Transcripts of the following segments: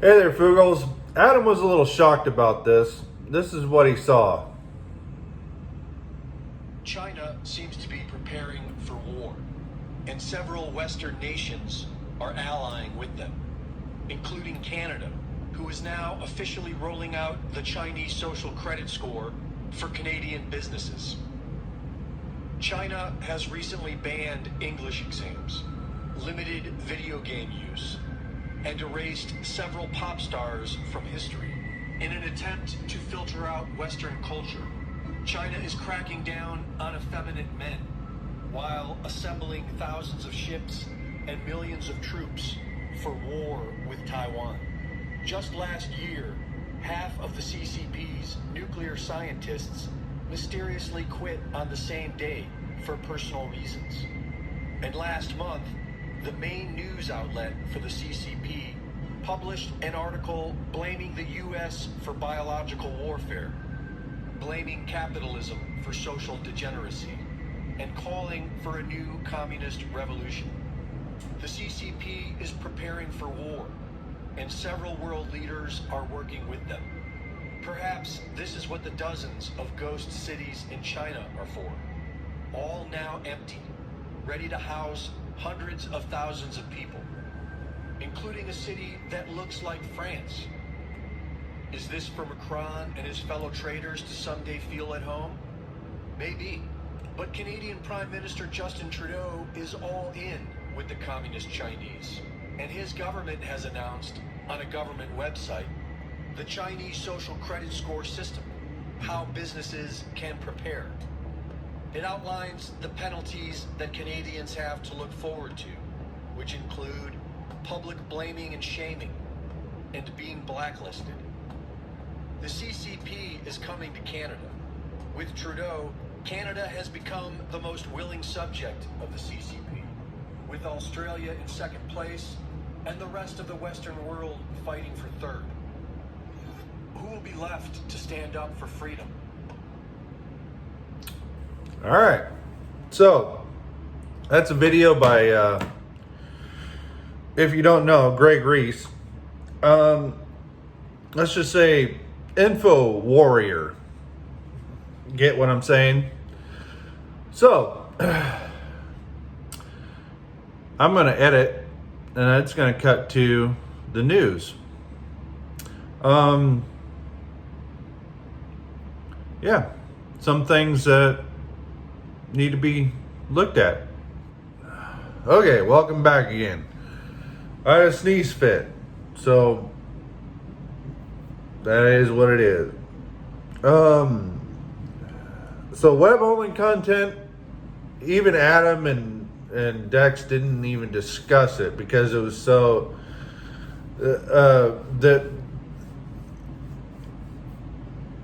Hey there, Fugals. Adam was a little shocked about this. This is what he saw. China seems to be preparing for war, and several Western nations are allying with them, including Canada, who is now officially rolling out the Chinese social credit score for Canadian businesses. China has recently banned English exams, limited video game use, and erased several pop stars from history. In an attempt to filter out Western culture, China is cracking down on effeminate men, while assembling thousands of ships and millions of troops for war with Taiwan. Just last year, half of the CCP's nuclear scientists mysteriously quit on the same day for personal reasons. And last month, the main news outlet for the CCP published an article blaming the US for biological warfare, blaming capitalism for social degeneracy, and calling for a new communist revolution. The CCP is preparing for war, and several world leaders are working with them. Perhaps this is what the dozens of ghost cities in China are for, all now empty, ready to house hundreds of thousands of people, including a city that looks like France. Is this for Macron and his fellow traitors to someday feel at home? Maybe. But Canadian Prime Minister Justin Trudeau is all in with the communist Chinese, and his government has announced on a government website the Chinese social credit score system, how businesses can prepare. It outlines the penalties that Canadians have to look forward to, which include public blaming and shaming, and being blacklisted. The CCP is coming to Canada. With Trudeau, Canada has become the most willing subject of the CCP, with Australia in second place and the rest of the Western world fighting for third. Who will be left to stand up for freedom? All right. So, that's a video by, if you don't know, Greg Reese. Let's just say info warrior. Get what I'm saying? So, I'm going to edit, and it's going to cut to the news. Yeah, some things that need to be looked at. Okay, welcome back again. I had a sneeze fit, so that is what it is. So web-only content, even Adam and Dex didn't even discuss it because it was so that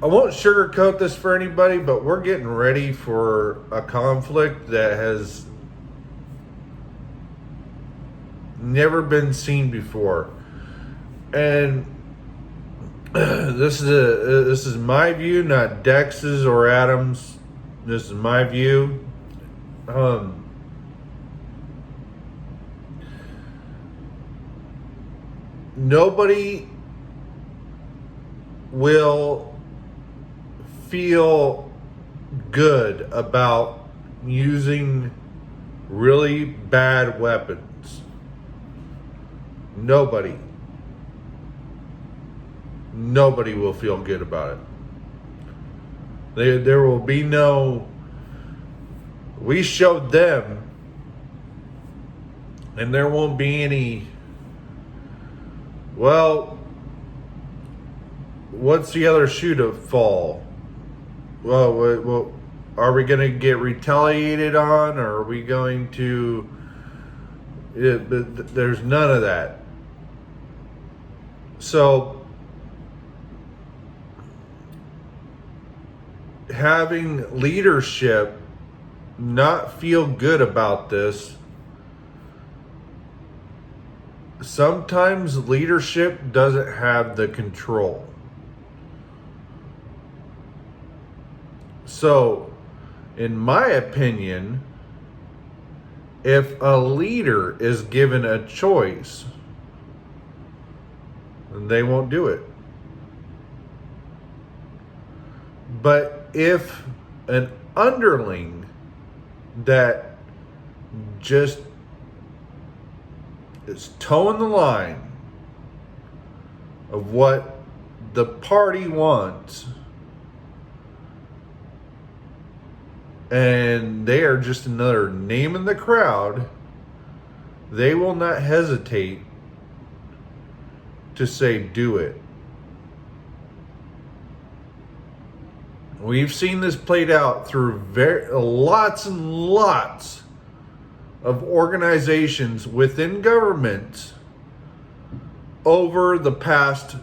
I won't sugarcoat this for anybody, but we're getting ready for a conflict that has never been seen before. And this is my view, not Dex's or Adam's. This is my view. Nobody will feel good about using really bad weapons. Nobody will feel good about it. There will be no, we showed them, and there won't be any, well, what's the other shoe to fall? Well, are we going to get retaliated on, or are we going to, there's none of that. So, having leadership not feel good about this, sometimes leadership doesn't have the control. So, in my opinion, if a leader is given a choice and they won't do it. But if an underling that just is towing the line of what the party wants, and they are just another name in the crowd, they will not hesitate to say, do it. We've seen this played out through lots and lots of organizations within government over the past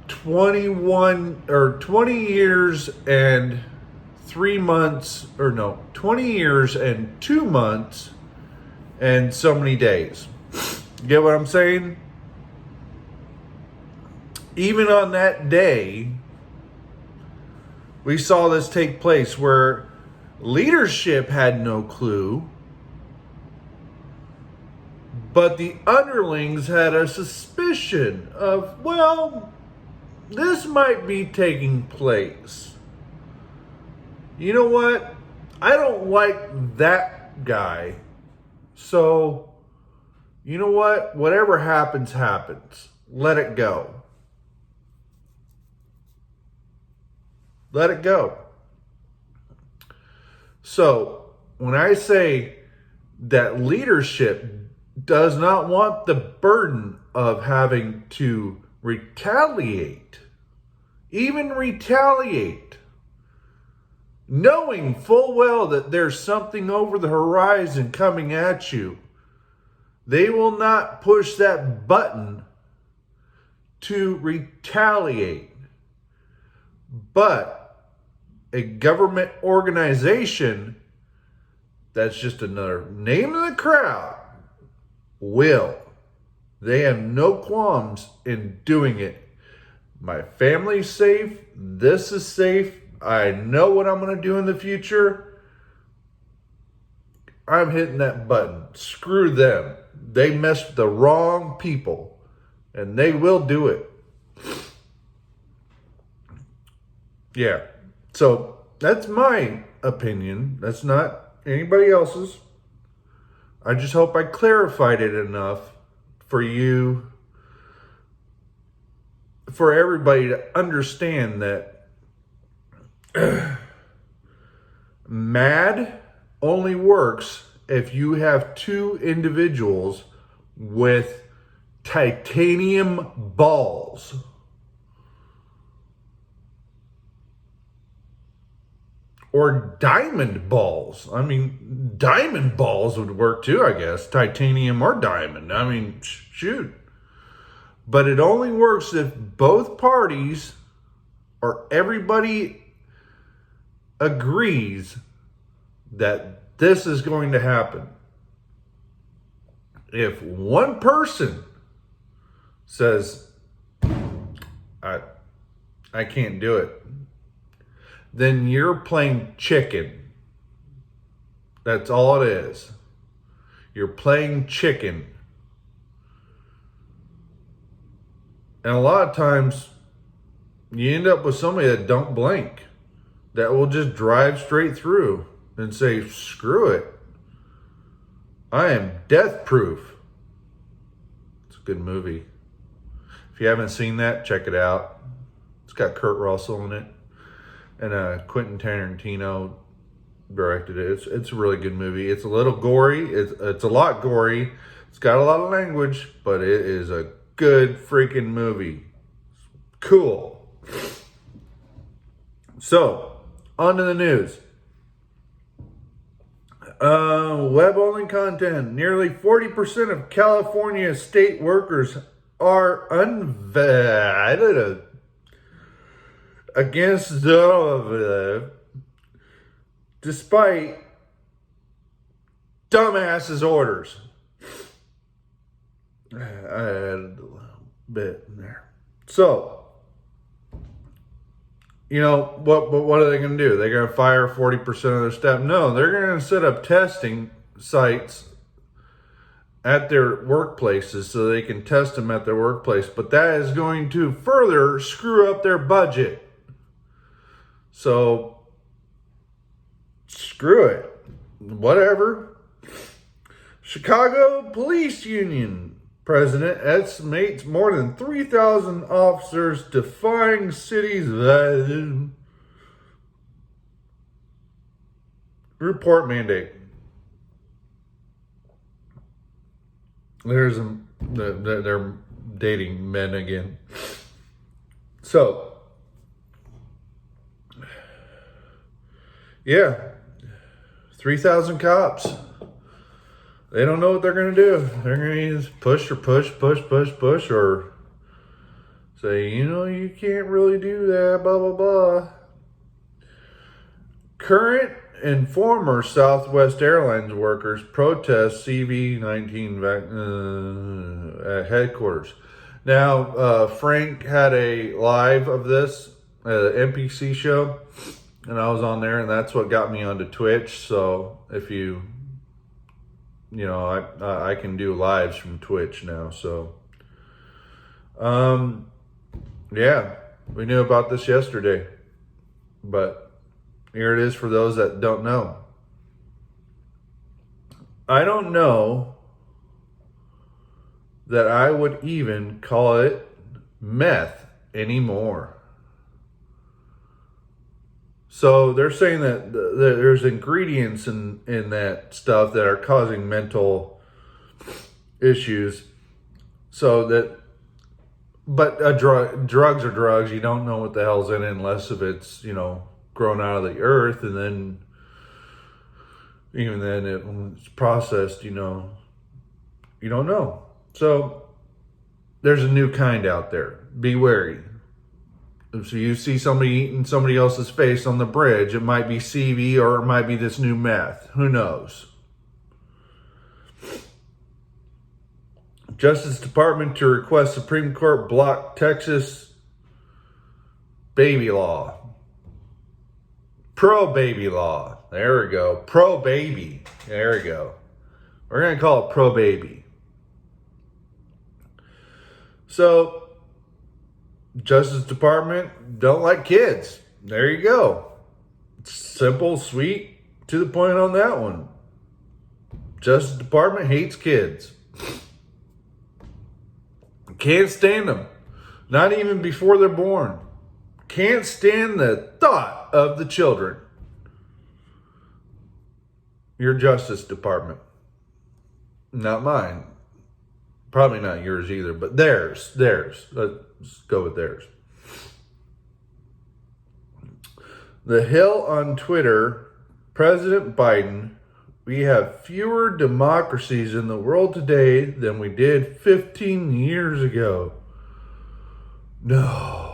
20 years and 3 months, or no, 20 years and 2 months and so many days. Get what I'm saying? Even on that day, we saw this take place where leadership had no clue, but the underlings had a suspicion of, well, this might be taking place. You know what? I don't like that guy. So, you know what? Whatever happens, happens. Let it go. Let it go. So, when I say that leadership does not want the burden of having to retaliate, even retaliate, knowing full well that there's something over the horizon coming at you, they will not push that button to retaliate. But a government organization that's just another name in the crowd will. They have no qualms in doing it. My family's safe. This is safe. I know what I'm going to do in the future. I'm hitting that button. Screw them. They messed with the wrong people. And they will do it. Yeah. So that's my opinion. That's not anybody else's. I just hope I clarified it enough for you, for everybody to understand that MAD only works if you have two individuals with titanium balls. Or diamond balls. I mean, diamond balls would work too, I guess. Titanium or diamond. I mean, shoot. But it only works if both parties or everybody agrees that this is going to happen. If one person says, I can't do it, then you're playing chicken. That's all it is. You're playing chicken. And a lot of times, you end up with somebody that don't blink, that will just drive straight through and say, screw it. I am death proof. It's a good movie. If you haven't seen that, check it out. It's got Kurt Russell in it. And Quentin Tarantino directed it. It's a really good movie. It's a little gory. It's a lot gory. It's got a lot of language, but it is a good freaking movie. Cool. So, on to the news. Web-only content. Nearly 40% of California state workers are unvaccinated against despite dumbasses' orders. I added a little bit in there. So, you know, what are they going to do? They're going to fire 40% of their staff? No, they're going to set up testing sites at their workplaces so they can test them at their workplace. But that is going to further screw up their budget. So, screw it. Whatever. Chicago Police Union president estimates more than 3,000 officers defying city's report mandate. They're dating men again. So, yeah, 3,000 cops. They don't know what they're going to do. They're going to either push, or say, you can't really do that, blah, blah, blah. Current and former Southwest Airlines workers protest CV-19 at headquarters. Now, Frank had a live of this NPC show, and I was on there, and that's what got me onto Twitch. So if I can do lives from Twitch now. So, yeah, we knew about this yesterday, but here it is for those that don't know. I don't know that I would even call it meth anymore. So they're saying that there's ingredients in that stuff that are causing mental issues. But drugs are drugs. You don't know what the hell's in it unless if it's, grown out of the earth, and then even then when it's processed, you don't know. So there's a new kind out there. Be wary. If you see somebody eating somebody else's face on the bridge, it might be CV or it might be this new meth. Who knows? Justice Department to request Supreme Court block Texas baby law. Pro-baby law. There we go. Pro-baby. There we go. We're going to call it pro-baby. So, Justice Department don't like kids. There you go. Simple, sweet, to the point on that one. Justice Department hates kids. Can't stand them. Not even before they're born. Can't stand the thought of the children. Your Justice Department. Not mine. Probably not yours either, but theirs. Let's go with theirs. The Hill on Twitter, President Biden, we have fewer democracies in the world today than we did 15 years ago. No.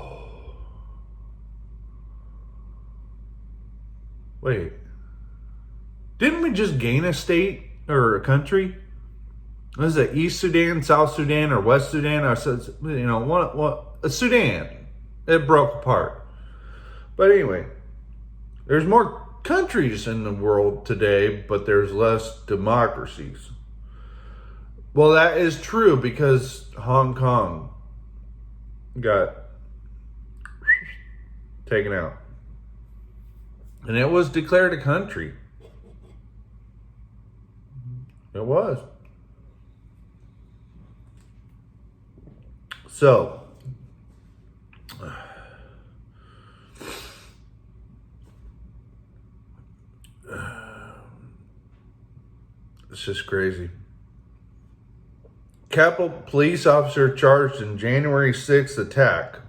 Wait. Didn't we just gain a state or a country? Was it East Sudan, South Sudan, or West Sudan? I said, Sudan. It broke apart. But anyway, there's more countries in the world today, but there's less democracies. Well, that is true because Hong Kong got taken out. And it was declared a country. It was. So, it's just crazy. Capitol police officer charged in January 6th attack.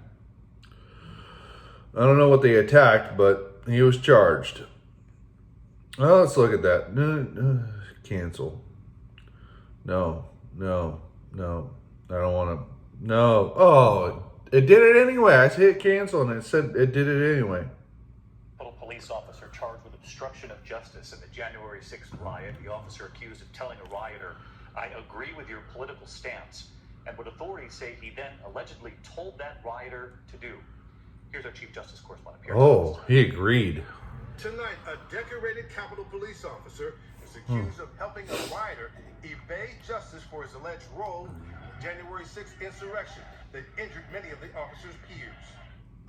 I don't know what they attacked, but he was charged. Well, let's look at that. Cancel. No. I don't want to. No. Oh, it did it anyway. I hit cancel and it said it did it anyway. Police officer charged with obstruction of justice in the January 6th riot. The officer accused of telling a rioter, "I agree with your political stance," and what authorities say he then allegedly told that rioter to do. Here's our Chief Justice correspondent, Pierre. Oh, he agreed. Tonight, a decorated Capitol police officer is accused of helping a rioter evade justice for his alleged role in the January 6th insurrection that injured many of the officer's peers.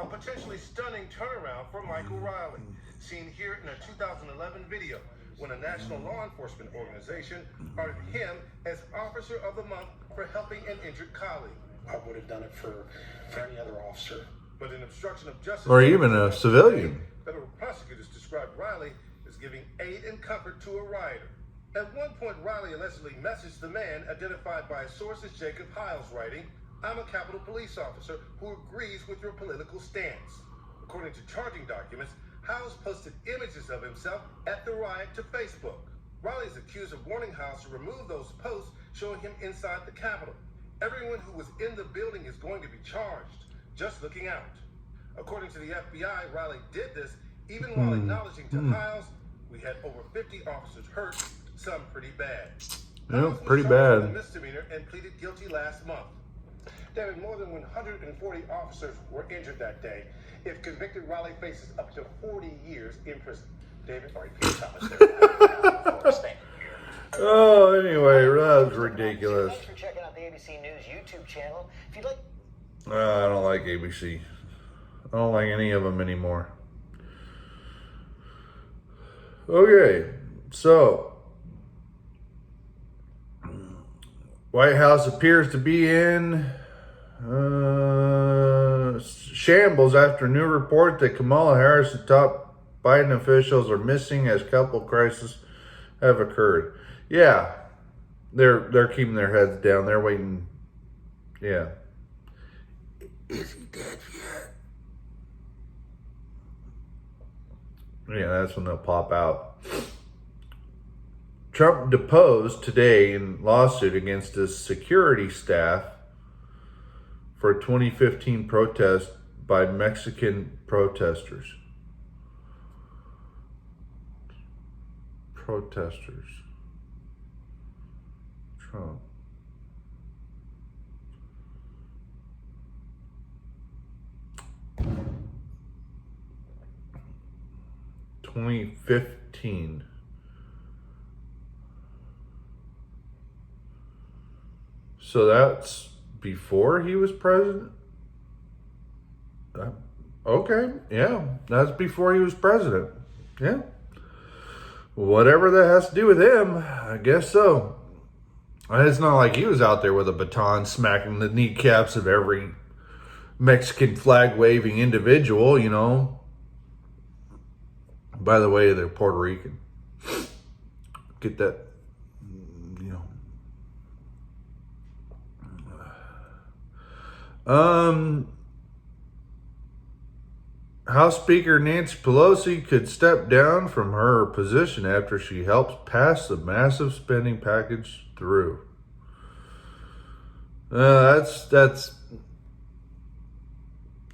A potentially stunning turnaround for Michael Riley, seen here in a 2011 video when a national law enforcement organization honored him as Officer of the Month for helping an injured colleague. I would have done it for any other officer. But in obstruction of justice, Or even a civilian. federal prosecutors described Riley as giving aid and comfort to a rioter. At one point, Riley allegedly messaged the man identified by a source as Jacob Hiles, writing, "I'm a Capitol Police officer who agrees with your political stance." According to charging documents, Hiles posted images of himself at the riot to Facebook. Riley is accused of warning Hiles to remove those posts showing him inside the Capitol. Everyone who was in the building is going to be charged. Just looking out. According to the FBI, Riley did this even while acknowledging to Hiles, "We had over 50 officers hurt, some pretty bad." Yep, Hiles was pretty charged with bad. a misdemeanor and pleaded guilty last month. David, more than 140 officers were injured that day. If convicted, Riley faces up to 40 years in prison. David, Sorry, Peter Thomas there. Thank you here. Oh, anyway, that was ridiculous. Thanks for checking out the ABC News YouTube channel. If you'd like. I don't like ABC. I don't like any of them anymore. Okay, so White House appears to be in shambles after new report that Kamala Harris and top Biden officials are missing as couple crises have occurred. Yeah, they're keeping their heads down. They're waiting. Yeah. Is he dead yet? Yeah, that's when they'll pop out. Trump deposed today in lawsuit against his security staff for a 2015 protest by Mexican protesters. Trump. (2015). So that's before he was president? Okay, yeah, that's before he was president. Yeah. Whatever that has to do with him, I guess so. It's not like he was out there with a baton smacking the kneecaps of every Mexican flag waving individual, you know. By the way, they're Puerto Rican. Get that, you know. House Speaker Nancy Pelosi could step down from her position after she helps pass the massive spending package through. That's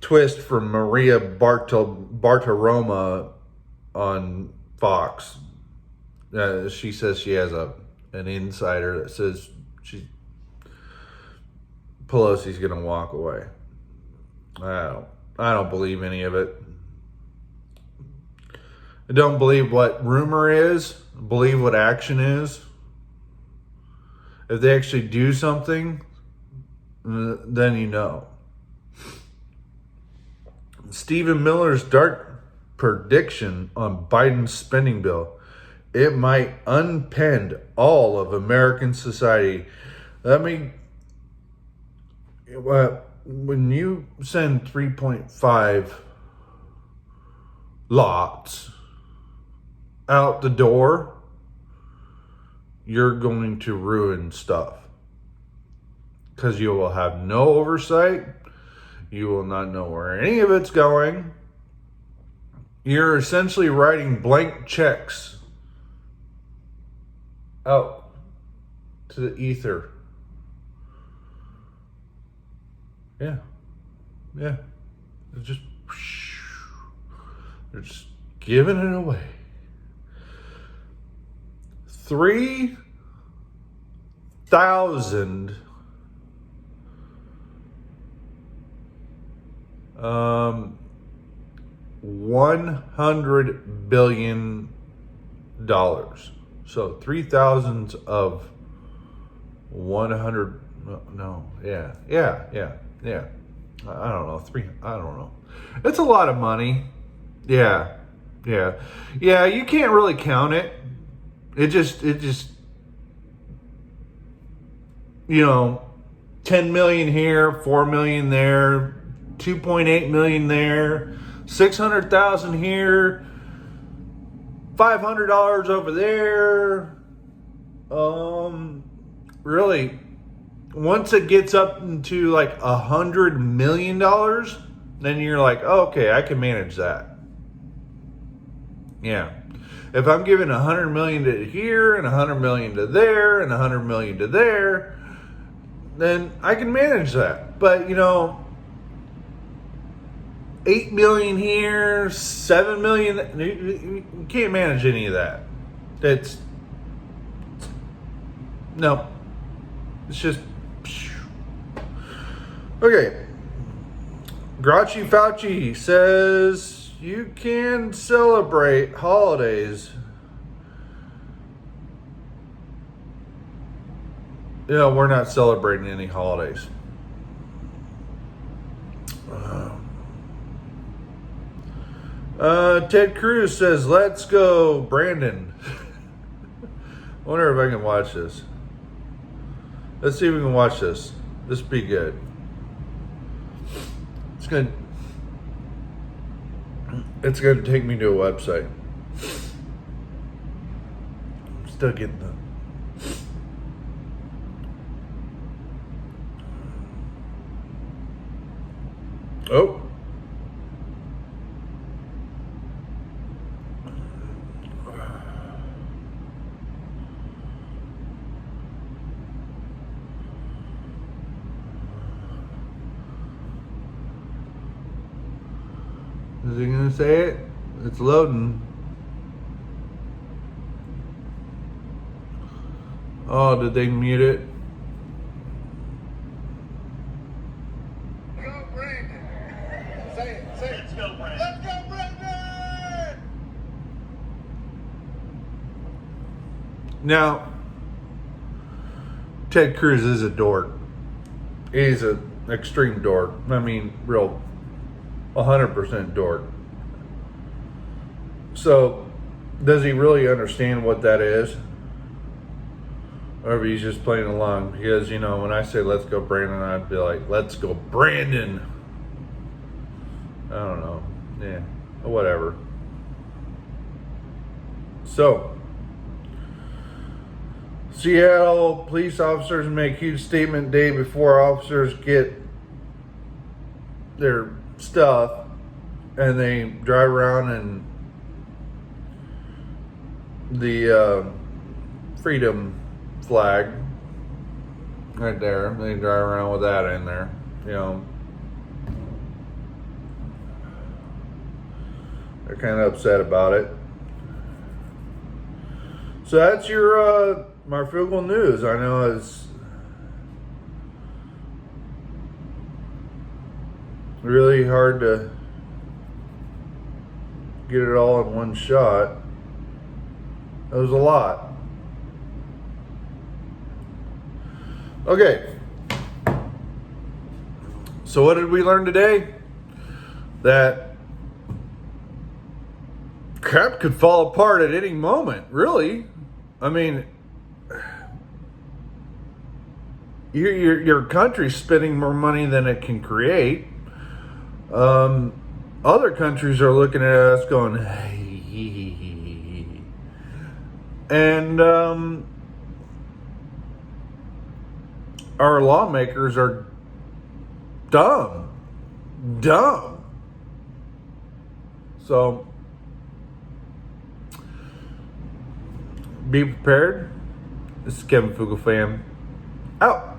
twist from Maria Bartiromo on Fox. She says she has an insider that says Pelosi's gonna walk away. I don't believe any of it. I don't believe what rumor is. Believe what action is. If they actually do something, then you know. Stephen Miller's dark prediction on Biden's spending bill. It might unpend all of American society. When you send 3.5 lots out the door, you're going to ruin stuff. Because you will have no oversight. You will not know where any of it's going. You're essentially writing blank checks out to the ether. Yeah. They're just giving it away. 3,000 $100 billion So 3,000 of 100. No. Yeah. I don't know. I don't know. It's a lot of money. Yeah. You can't really count it. It just, 10 million here, 4 million there, 2.8 million there, 600,000 here, $500 over there. Really, once it gets up into like $100 million, then you're like, oh, okay, I can manage that. Yeah. If I'm giving 100 million to here and 100 million to there and 100 million to there, then I can manage that. But 8 million here, 7 million, you can't manage any of that. No. It's just, okay. Grouchy Fauci says you can celebrate holidays. We're not celebrating any holidays. Ted Cruz says, let's go, Brandon. I wonder if I can watch this. Let's see if we can watch this. This would be good. It's going to take me to a website. I'm still getting the... Oh. Is he gonna say it? It's loading. Oh, did they mute it? Go, Brandon. Say it. Let's go, Brandon. Let's go, Brandon. Now, Ted Cruz is a dork. He's an extreme dork. I mean, real 100% dork. So, does he really understand what that is? Or if he's just playing along? Because, when I say let's go Brandon, I'd be like, let's go Brandon. I don't know. Yeah, whatever. So, Seattle police officers make huge statement day before officers get their stuff, and they drive around in the freedom flag right there. They drive around with that in there. They're kind of upset about it. So that's your Marfugel news. I know it's really hard to get it all in one shot. It was a lot. Okay. So what did we learn today? That crap could fall apart at any moment, really. I mean, your country's spending more money than it can create. Other countries are looking at us going, and our lawmakers are dumb. So be prepared. This is Kevin Fugelfam out.